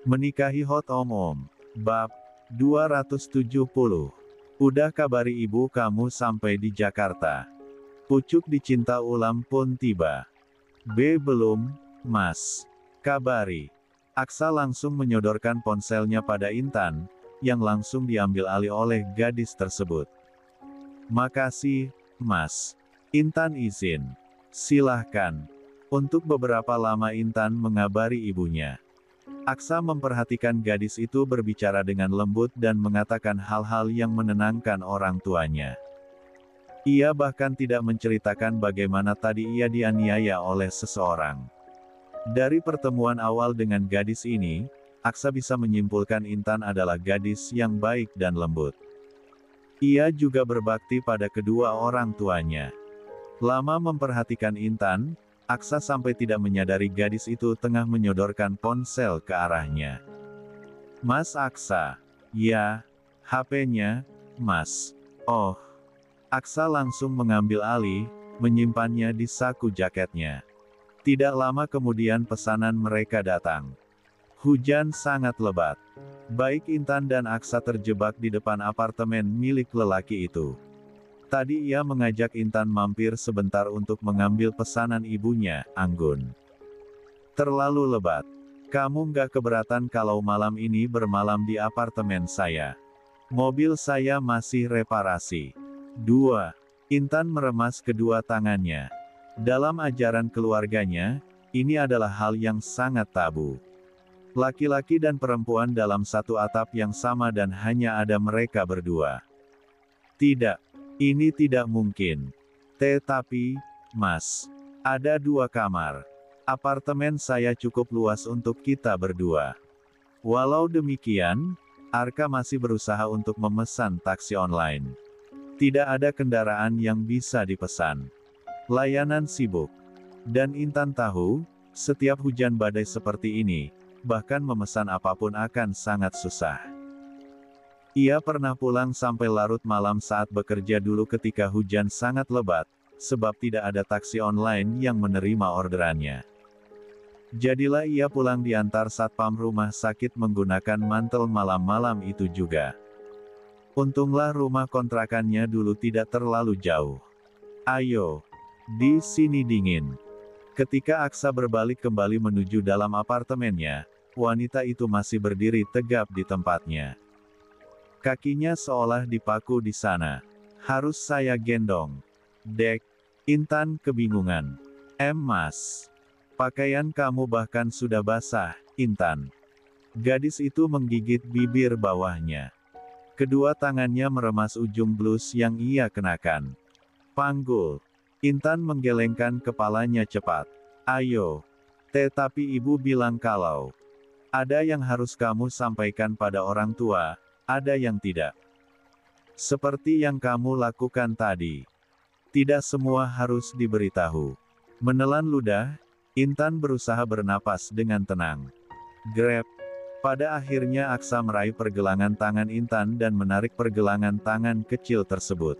Menikahi Hot Om. Bab 270. Udah kabari ibu kamu sampai di Jakarta. Pucuk dicinta ulam pun tiba. Belum, Mas. Kabari. Aksa langsung menyodorkan ponselnya pada Intan, yang langsung diambil alih oleh gadis tersebut. Makasih, Mas. Intan izin. Silahkan. Untuk beberapa lama Intan mengabari ibunya. Aksa memperhatikan gadis itu berbicara dengan lembut dan mengatakan hal-hal yang menenangkan orang tuanya. Ia bahkan tidak menceritakan bagaimana tadi ia dianiaya oleh seseorang. Dari pertemuan awal dengan gadis ini, Aksa bisa menyimpulkan Intan adalah gadis yang baik dan lembut. Ia juga berbakti pada kedua orang tuanya. Lama memperhatikan Intan, Aksa sampai tidak menyadari gadis itu tengah menyodorkan ponsel ke arahnya. Mas Aksa. Ya, HP-nya, Mas. Oh. Aksa langsung mengambil alih, menyimpannya di saku jaketnya. Tidak lama kemudian pesanan mereka datang. Hujan sangat lebat. Baik Intan dan Aksa terjebak di depan apartemen milik lelaki itu. Tadi ia mengajak Intan mampir sebentar untuk mengambil pesanan ibunya, Anggun. Terlalu lebat. Kamu nggak keberatan kalau malam ini bermalam di apartemen saya? Mobil saya masih reparasi. 2. Intan meremas kedua tangannya. Dalam ajaran keluarganya, ini adalah hal yang sangat tabu. Laki-laki dan perempuan dalam satu atap yang sama dan hanya ada mereka berdua. Tidak. Ini tidak mungkin. Tetapi, Mas, ada 2 kamar. Apartemen saya cukup luas untuk kita berdua. Walau demikian, Arka masih berusaha untuk memesan taksi online. Tidak ada kendaraan yang bisa dipesan. Layanan sibuk. Dan Intan tahu, setiap hujan badai seperti ini, bahkan memesan apapun akan sangat susah. Ia pernah pulang sampai larut malam saat bekerja dulu ketika hujan sangat lebat, sebab tidak ada taksi online yang menerima orderannya. Jadilah ia pulang diantar satpam rumah sakit menggunakan mantel malam-malam itu juga. Untunglah rumah kontrakannya dulu tidak terlalu jauh. Ayo, di sini dingin. Ketika Aksa berbalik kembali menuju dalam apartemennya, wanita itu masih berdiri tegap di tempatnya. Kakinya seolah dipaku di sana. Harus saya gendong. Dek. Intan kebingungan. Mas. Pakaian kamu bahkan sudah basah, Intan. Gadis itu menggigit bibir bawahnya. Kedua tangannya meremas ujung blus yang ia kenakan. Panggul. Intan menggelengkan kepalanya cepat. Ayo. Tetapi ibu bilang kalau ada yang harus kamu sampaikan pada orang tua, ada yang tidak. Seperti yang kamu lakukan tadi. Tidak semua harus diberitahu. Menelan ludah, Intan berusaha bernapas dengan tenang. Grab. Pada akhirnya Aksa meraih pergelangan tangan Intan dan menarik pergelangan tangan kecil tersebut.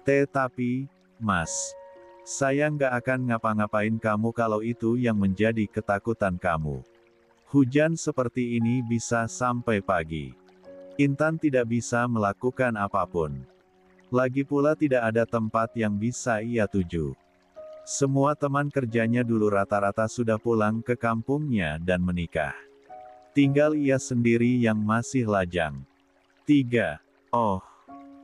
Tetapi, Mas, saya nggak akan ngapa-ngapain kamu kalau itu yang menjadi ketakutan kamu. Hujan seperti ini bisa sampai pagi. Intan tidak bisa melakukan apapun. Lagi pula tidak ada tempat yang bisa ia tuju. Semua teman kerjanya dulu rata-rata sudah pulang ke kampungnya dan menikah. Tinggal ia sendiri yang masih lajang. 3. Oh,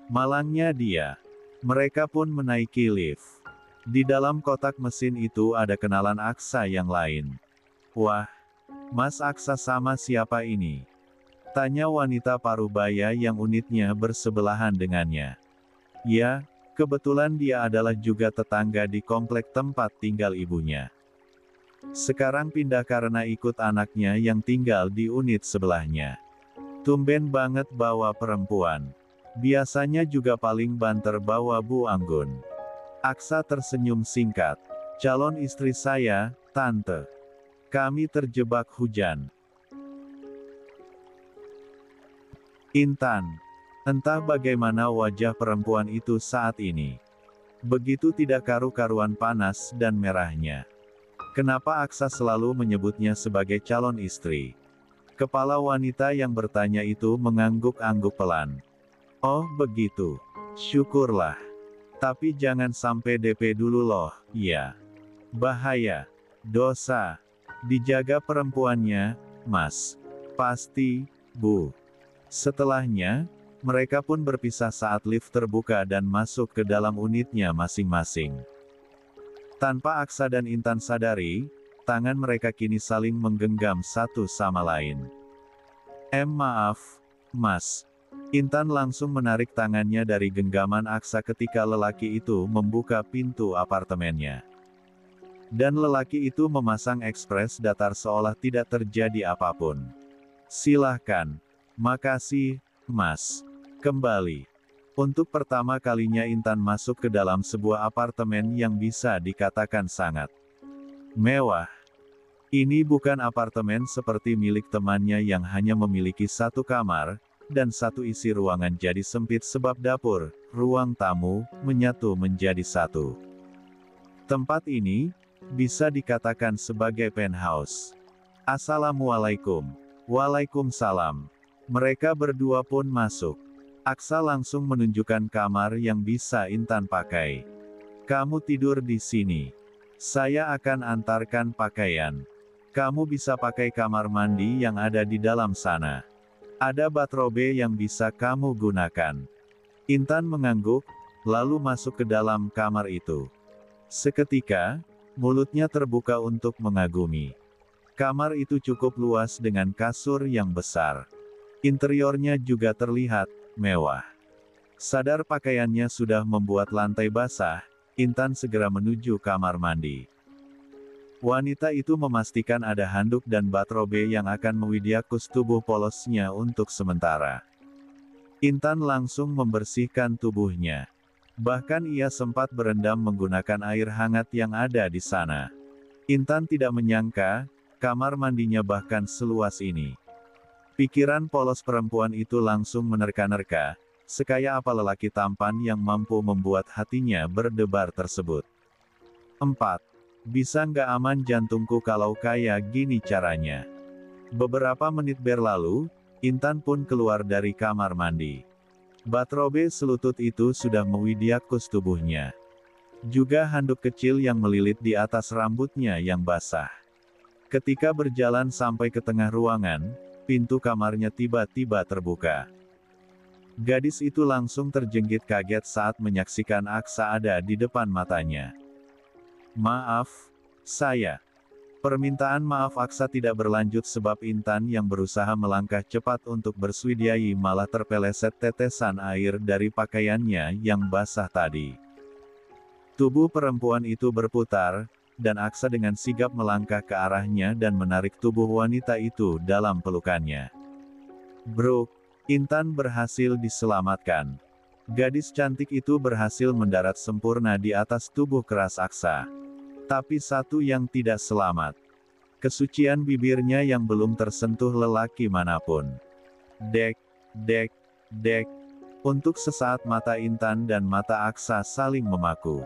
malangnya dia. Mereka pun menaiki lift. Di dalam kotak mesin itu ada kenalan Aksa yang lain. Wah, Mas Aksa sama siapa ini? Tanya wanita parubaya yang unitnya bersebelahan dengannya. Ya, kebetulan dia adalah juga tetangga di komplek tempat tinggal ibunya. Sekarang pindah karena ikut anaknya yang tinggal di unit sebelahnya. Tumben banget bawa perempuan. Biasanya juga paling banter bawa Bu Anggun. Aksa tersenyum singkat. Calon istri saya, Tante. Kami terjebak hujan. Intan. Entah bagaimana wajah perempuan itu saat ini. Begitu tidak karu-karuan panas dan merahnya. Kenapa Aksa selalu menyebutnya sebagai calon istri? Kepala wanita yang bertanya itu mengangguk-angguk pelan. Oh, begitu. Syukurlah. Tapi jangan sampai DP dulu loh, ya. Bahaya. Dosa. Dijaga perempuannya, Mas. Pasti, Bu. Setelahnya, mereka pun berpisah saat lift terbuka dan masuk ke dalam unitnya masing-masing. Tanpa Aksa dan Intan sadari, tangan mereka kini saling menggenggam satu sama lain. Maaf, Mas. Intan langsung menarik tangannya dari genggaman Aksa ketika lelaki itu membuka pintu apartemennya. Dan lelaki itu memasang ekspres datar seolah tidak terjadi apapun. Silahkan. Makasih, Mas. Kembali. Untuk pertama kalinya Intan masuk ke dalam sebuah apartemen yang bisa dikatakan sangat mewah. Ini bukan apartemen seperti milik temannya yang hanya memiliki satu kamar, dan satu isi ruangan jadi sempit sebab dapur, ruang tamu, menyatu menjadi satu. Tempat ini bisa dikatakan sebagai penthouse. Assalamualaikum. Waalaikumsalam. Mereka berdua pun masuk. Aksa langsung menunjukkan kamar yang bisa Intan pakai. Kamu tidur di sini. Saya akan antarkan pakaian. Kamu bisa pakai kamar mandi yang ada di dalam sana. Ada bathrobe yang bisa kamu gunakan. Intan mengangguk, lalu masuk ke dalam kamar itu. Seketika, mulutnya terbuka untuk mengagumi. Kamar itu cukup luas dengan kasur yang besar. Interiornya juga terlihat mewah. Sadar pakaiannya sudah membuat lantai basah, Intan segera menuju kamar mandi. Wanita itu memastikan ada handuk dan bathrobe yang akan mewidiakus tubuh polosnya untuk sementara. Intan langsung membersihkan tubuhnya. Bahkan ia sempat berendam menggunakan air hangat yang ada di sana. Intan tidak menyangka, kamar mandinya bahkan seluas ini. Pikiran polos perempuan itu langsung menerka-nerka, sekaya apa lelaki tampan yang mampu membuat hatinya berdebar tersebut. 4. Bisa nggak aman jantungku kalau kayak gini caranya? Beberapa menit berlalu, Intan pun keluar dari kamar mandi. Bathrobe selutut itu sudah mewidiakus tubuhnya. Juga handuk kecil yang melilit di atas rambutnya yang basah. Ketika berjalan sampai ke tengah ruangan, pintu kamarnya tiba-tiba terbuka. Gadis itu langsung terjengkit kaget saat menyaksikan Aksa ada di depan matanya. Maaf, saya. Permintaan maaf Aksa tidak berlanjut sebab Intan yang berusaha melangkah cepat untuk berswidyai malah terpeleset tetesan air dari pakaiannya yang basah tadi. Tubuh perempuan itu berputar, dan Aksa dengan sigap melangkah ke arahnya dan menarik tubuh wanita itu dalam pelukannya. Bruk, Intan berhasil diselamatkan. Gadis cantik itu berhasil mendarat sempurna di atas tubuh keras Aksa. Tapi satu yang tidak selamat. Kesucian bibirnya yang belum tersentuh lelaki manapun. Dek, dek, dek. Untuk sesaat mata Intan dan mata Aksa saling memaku.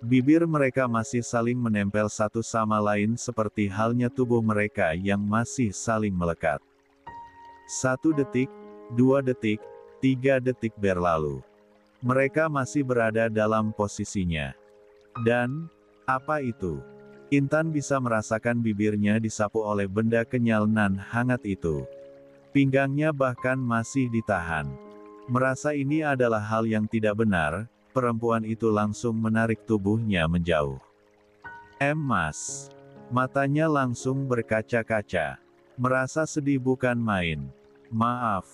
Bibir mereka masih saling menempel satu sama lain seperti halnya tubuh mereka yang masih saling melekat. 1 detik, 2 detik, 3 detik berlalu. Mereka masih berada dalam posisinya. Dan, apa itu? Intan bisa merasakan bibirnya disapu oleh benda kenyal nan hangat itu. Pinggangnya bahkan masih ditahan. Merasa ini adalah hal yang tidak benar, perempuan itu langsung menarik tubuhnya menjauh. Mas. Matanya langsung berkaca-kaca. Merasa sedih bukan main. Maaf.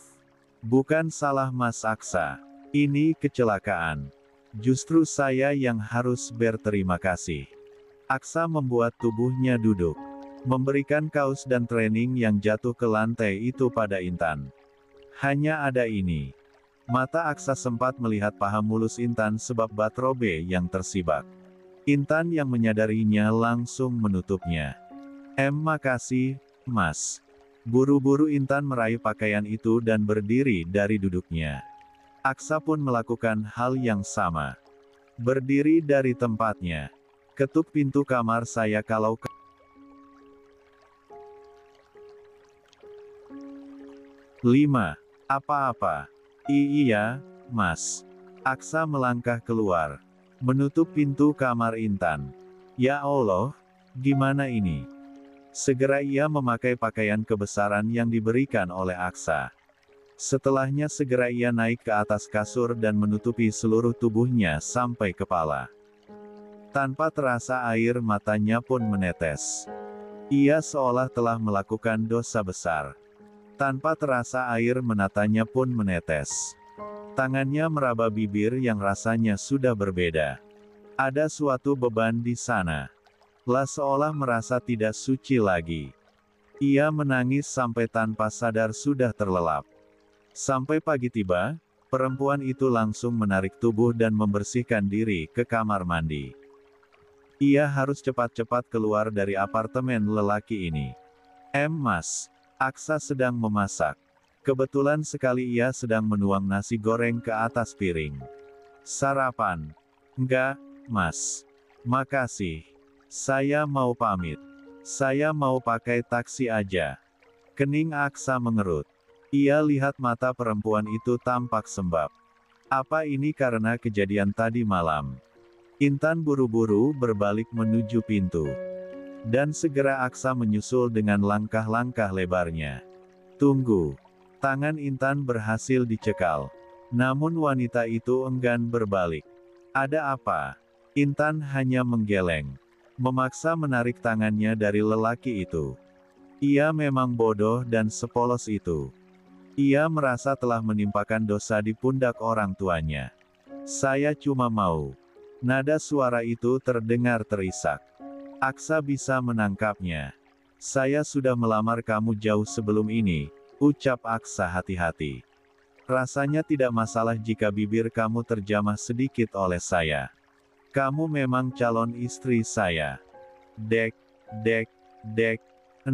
Bukan salah Mas Aksa. Ini kecelakaan. Justru saya yang harus berterima kasih. Aksa membuat tubuhnya duduk. Memberikan kaos dan training yang jatuh ke lantai itu pada Intan. Hanya ada ini. Mata Aksa sempat melihat paha mulus Intan sebab bathrobe yang tersibak. Intan yang menyadarinya langsung menutupnya. Makasih, Mas. Buru-buru Intan meraih pakaian itu dan berdiri dari duduknya. Aksa pun melakukan hal yang sama. Berdiri dari tempatnya. Ketuk pintu kamar saya kalau 5. Apa-apa? Iya, Mas. Aksa melangkah keluar. Menutup pintu kamar Intan. Ya Allah, gimana ini? Segera ia memakai pakaian kebesaran yang diberikan oleh Aksa. Setelahnya segera ia naik ke atas kasur dan menutupi seluruh tubuhnya sampai kepala. Tanpa terasa air matanya pun menetes. Ia seolah telah melakukan dosa besar. Tanpa terasa air matanya pun menetes. Tangannya meraba bibir yang rasanya sudah berbeda. Ada suatu beban di sana. Seolah merasa tidak suci lagi. Ia menangis sampai tanpa sadar sudah terlelap. Sampai pagi tiba, perempuan itu langsung menarik tubuh dan membersihkan diri ke kamar mandi. Ia harus cepat-cepat keluar dari apartemen lelaki ini. Mas, Aksa sedang memasak. Kebetulan sekali ia sedang menuang nasi goreng ke atas piring. Sarapan? Enggak, Mas. Makasih. Saya mau pamit. Saya mau pakai taksi aja. Kening Aksa mengerut. Ia lihat mata perempuan itu tampak sembab. Apa ini karena kejadian tadi malam? Intan buru-buru berbalik menuju pintu. Dan segera Aksa menyusul dengan langkah-langkah lebarnya. Tunggu. Tangan Intan berhasil dicekal. Namun wanita itu enggan berbalik. Ada apa? Intan hanya menggeleng. Memaksa menarik tangannya dari lelaki itu. Ia memang bodoh dan sepolos itu. Ia merasa telah menimpakan dosa di pundak orang tuanya. Saya cuma mau. Nada suara itu terdengar terisak. Aksa bisa menangkapnya. Saya sudah melamar kamu jauh sebelum ini, ucap Aksa hati-hati. Rasanya tidak masalah jika bibir kamu terjamah sedikit oleh saya. Kamu memang calon istri saya. Dek. 6.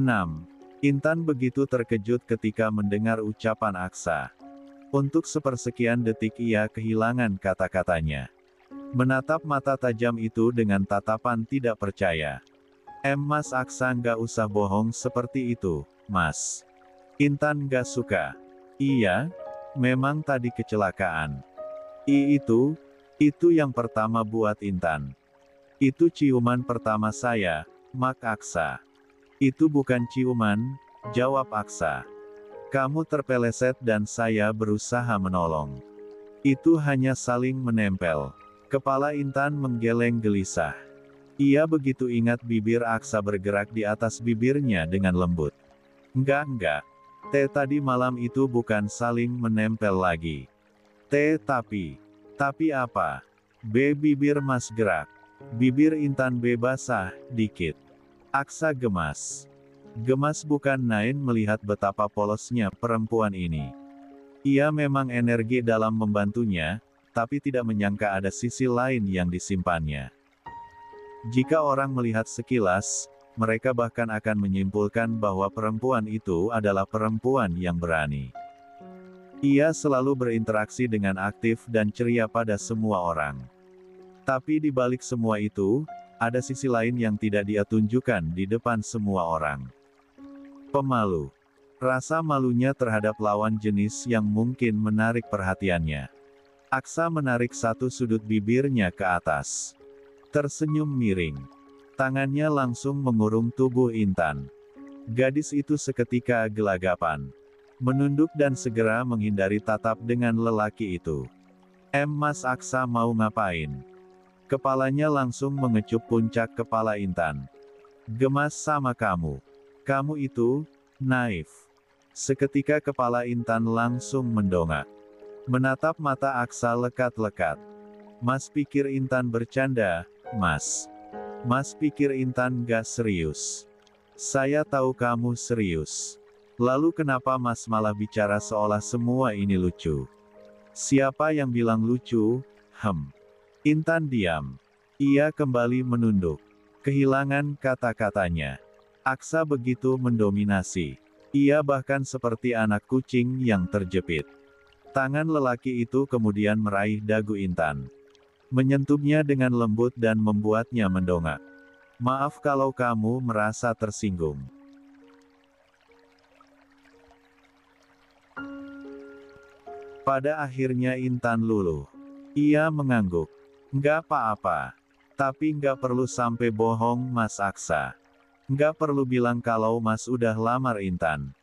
Intan begitu terkejut ketika mendengar ucapan Aksa. Untuk sepersekian detik ia kehilangan kata-katanya. Menatap mata tajam itu dengan tatapan tidak percaya. Mas Aksa nggak usah bohong seperti itu, Mas. Intan nggak suka. Iya, memang tadi kecelakaan. Itu yang pertama buat Intan. Itu ciuman pertama saya, Mak Aksa. Itu bukan ciuman, jawab Aksa. Kamu terpeleset dan saya berusaha menolong. Itu hanya saling menempel. Kepala Intan menggeleng gelisah. Ia begitu ingat bibir Aksa bergerak di atas bibirnya dengan lembut. Enggak. Tadi malam itu bukan saling menempel lagi. Tapi apa? Bibir Mas gerak. Bibir Intan basah, dikit. Aksa gemas. Gemas bukan main melihat betapa polosnya perempuan ini. Ia memang energi dalam membantunya, tapi tidak menyangka ada sisi lain yang disimpannya. Jika orang melihat sekilas, mereka bahkan akan menyimpulkan bahwa perempuan itu adalah perempuan yang berani. Ia selalu berinteraksi dengan aktif dan ceria pada semua orang. Tapi di balik semua itu, ada sisi lain yang tidak dia tunjukkan di depan semua orang. Pemalu. Rasa malunya terhadap lawan jenis yang mungkin menarik perhatiannya. Aksa menarik satu sudut bibirnya ke atas. Tersenyum miring. Tangannya langsung mengurung tubuh Intan. Gadis itu seketika gelagapan. Menunduk dan segera menghindari tatap dengan lelaki itu. Mas Aksa mau ngapain? Kepalanya langsung mengecup puncak kepala Intan. Gemas sama kamu. Kamu itu, naif. Seketika kepala Intan langsung mendongak. Menatap mata Aksa lekat-lekat. Mas pikir Intan bercanda, Mas. Mas pikir Intan gak serius. Saya tahu kamu serius. Lalu kenapa Mas malah bicara seolah semua ini lucu? Siapa yang bilang lucu? Intan diam. Ia kembali menunduk. Kehilangan kata-katanya. Aksa begitu mendominasi. Ia bahkan seperti anak kucing yang terjepit. Tangan lelaki itu kemudian meraih dagu Intan. menyentuhnya dengan lembut dan membuatnya mendongak. Maaf kalau kamu merasa tersinggung. Pada akhirnya Intan luluh. Ia mengangguk. Nggak apa-apa. Tapi nggak perlu sampai bohong, Mas Aksa. Nggak perlu bilang kalau Mas udah lamar Intan.